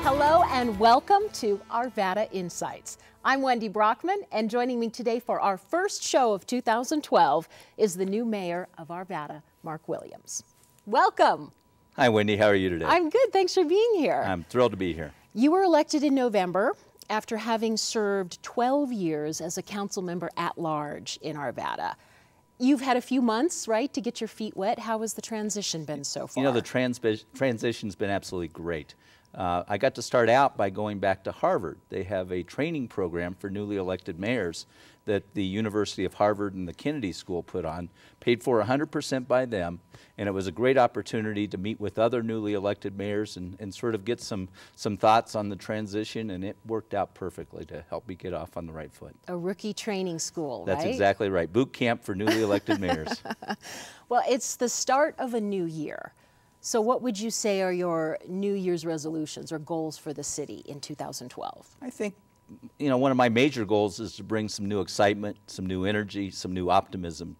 Hello and welcome to Arvada Insights. I'm Wendy Brockman, and joining me today for our first show of 2012 is the new mayor of Arvada, Marc Williams. Welcome. Hi Wendy, how are you today? I'm good, thanks for being here. I'm thrilled to be here. You were elected in November after having served 12 years as a council member at large in Arvada. You've had a few months, right, to get your feet wet. How has the transition been so far? You know, the transition's been absolutely great. I got to start out by going back to Harvard. They have a training program for newly elected mayors that the University of Harvard and the Kennedy School put on, paid for 100% by them, and it was a great opportunity to meet with other newly elected mayors and sort of get some thoughts on the transition, and it worked out perfectly to help me get off on the right foot. A rookie training school, right? That's exactly right. Boot camp for newly elected mayors. Well, it's the start of a new year. So what would you say are your New Year's resolutions or goals for the city in 2012? I think, you know, one of my major goals is to bring some new excitement, some new energy, some new optimism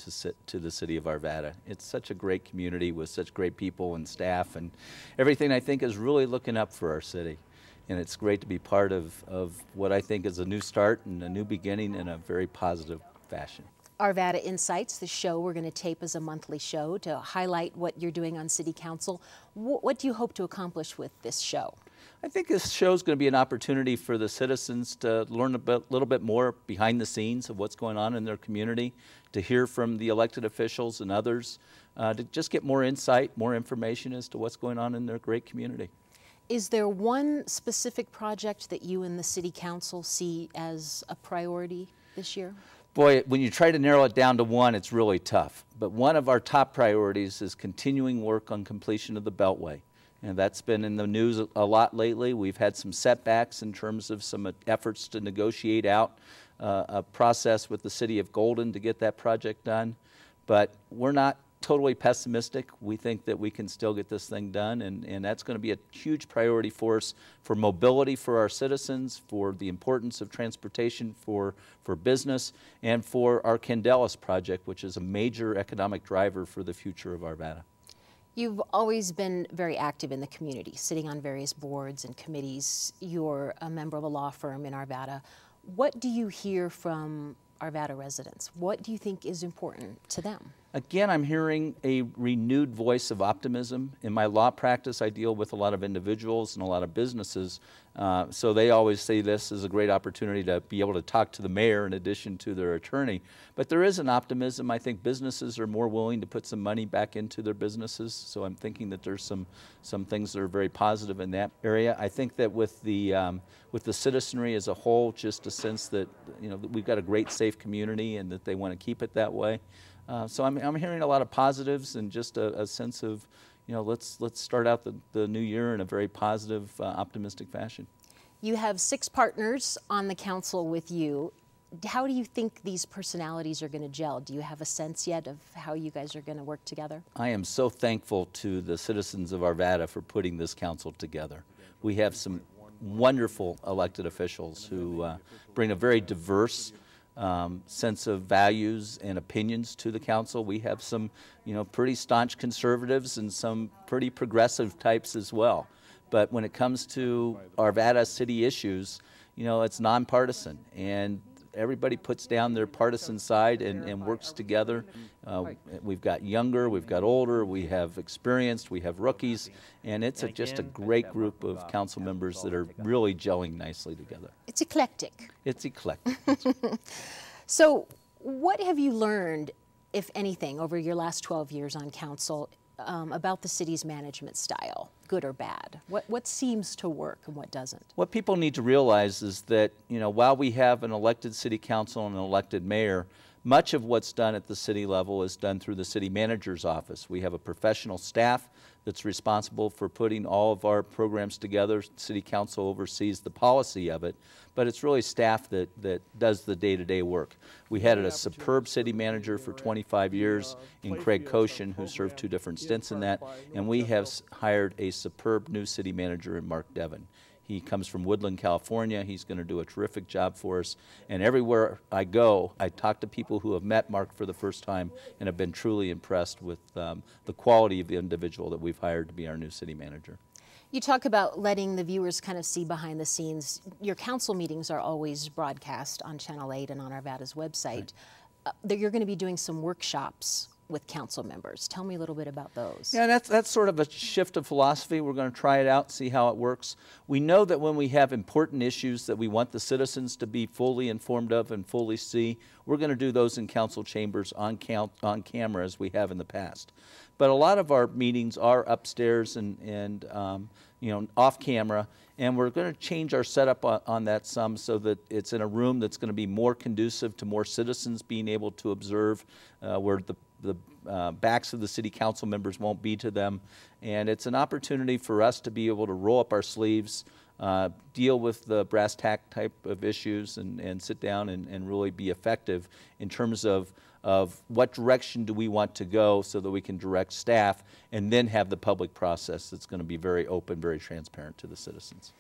to the city of Arvada. It's such a great community with such great people and staff, and everything I think is really looking up for our city. And it's great to be part of what I think is a new start and a new beginning in a very positive fashion. Arvada Insights, the show we're going to tape as a monthly show to highlight what you're doing on City Council. What do you hope to accomplish with this show? I think this show is going to be an opportunity for the citizens to learn a little bit more behind the scenes of what's going on in their community, to hear from the elected officials and others, to just get more insight, more information as to what's going on in their great community. Is there one specific project that you and the City Council see as a priority this year? Boy, when you try to narrow it down to one, it's really tough. But one of our top priorities is continuing work on completion of the Beltway. And that's been in the news a lot lately. We've had some setbacks in terms of some efforts to negotiate out a process with the City of Golden to get that project done. But we're not totally pessimistic. We think that we can still get this thing done, and that's going to be a huge priority for us, for mobility for our citizens, for the importance of transportation for business, and for our Candelas project, which is a major economic driver for the future of Arvada. You've always been very active in the community, sitting on various boards and committees. You're a member of a law firm in Arvada. What do you hear from Arvada residents? What do you think is important to them? Again, I'm hearing a renewed voice of optimism. In my law practice, I deal with a lot of individuals and a lot of businesses, so they always say this is a great opportunity to be able to talk to the mayor in addition to their attorney. But there is an optimism. I think businesses are more willing to put some money back into their businesses, so I'm thinking that there's some things that are very positive in that area. I think that with the citizenry as a whole, just a sense that, you know, that we've got a great, safe community and that they want to keep it that way. So I'm hearing a lot of positives and just a sense of, you know, let's start out the new year in a very positive, optimistic fashion. You have 6 partners on the council with you. How do you think these personalities are going to gel? Do you have a sense yet of how you guys are going to work together? I am so thankful to the citizens of Arvada for putting this council together. We have some wonderful elected officials who bring a very diverse sense of values and opinions to the council. We have some, you know, pretty staunch conservatives and some pretty progressive types as well. But when it comes to Arvada city issues, you know, it's nonpartisan, and everybody puts down their partisan side and works together. We've got younger, we've got older, we have experienced, we have rookies, and it's just a great group of council members that are really gelling nicely together. It's eclectic. It's eclectic. So what have you learned, if anything, over your last 12 years on council about the city's management style, good or bad? What seems to work and what doesn't? What people need to realize is that, you know, while we have an elected city council and an elected mayor, much of what's done at the city level is done through the city manager's office. We have a professional staff that's responsible for putting all of our programs together. City council oversees the policy of it, but it's really staff that does the day-to-day work. We had a superb city manager for 25 years in Craig Koshin, who served 2 different stints in that, and we have hired a superb new city manager in Mark Devon. He comes from Woodland, California. He's going to do a terrific job for us. And everywhere I go, I talk to people who have met Mark for the first time and have been truly impressed with the quality of the individual that we've hired to be our new city manager. You talk about letting the viewers kind of see behind the scenes. Your council meetings are always broadcast on Channel 8 and on Arvada's website. Right. You're going to be doing some workshops with council members. Tell me a little bit about those. Yeah, that's sort of a shift of philosophy. We're going to try it out, see how it works. We know that when we have important issues that we want the citizens to be fully informed of and fully see, we're going to do those in council chambers on camera as we have in the past. But a lot of our meetings are upstairs and you know, off camera, and we're going to change our setup on that some so that it's in a room that's going to be more conducive to more citizens being able to observe, where the backs of the city council members won't be to them. And it's an opportunity for us to be able to roll up our sleeves, deal with the brass tack type of issues, and sit down and really be effective in terms of what direction do we want to go so that we can direct staff and then have the public process that's going to be very open, very transparent to the citizens.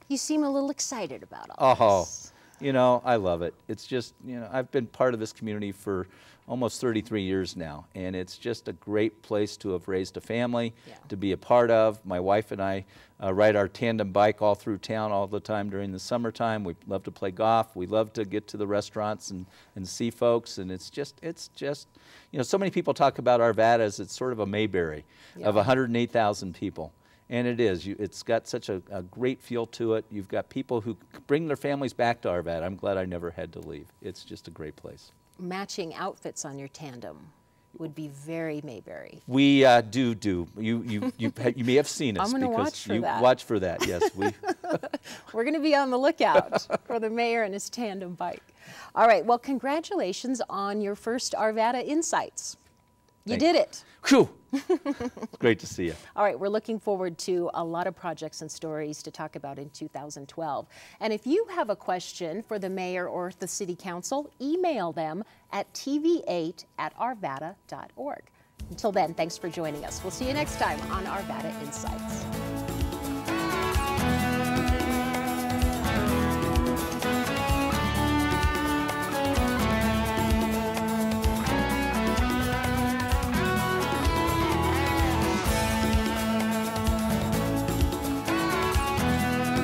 You seem a little excited about all this. You know, I love it. It's just, you know, I've been part of this community for almost 33 years now, and it's just a great place to have raised a family, to be a part of. My wife and I ride our tandem bike all through town all the time during the summertime. We love to play golf. We love to get to the restaurants and see folks, and it's just, you know, so many people talk about Arvada as it's sort of a Mayberry of 108,000 people. And it is. It's got such a great feel to it. You've got people who bring their families back to Arvada. I'm glad I never had to leave. It's just a great place. Matching outfits on your tandem would be very Mayberry. We do. You may have seen us. I'm going to watch for that. Watch for that, yes. We're going to be on the lookout for the mayor and his tandem bike. All right, well, congratulations on your first Arvada Insights. You did it. Whew. It's great to see you. All right, we're looking forward to a lot of projects and stories to talk about in 2012. And if you have a question for the mayor or the city council, email them at tv8@arvada.org. Until then, thanks for joining us. We'll see you next time on Arvada Insights.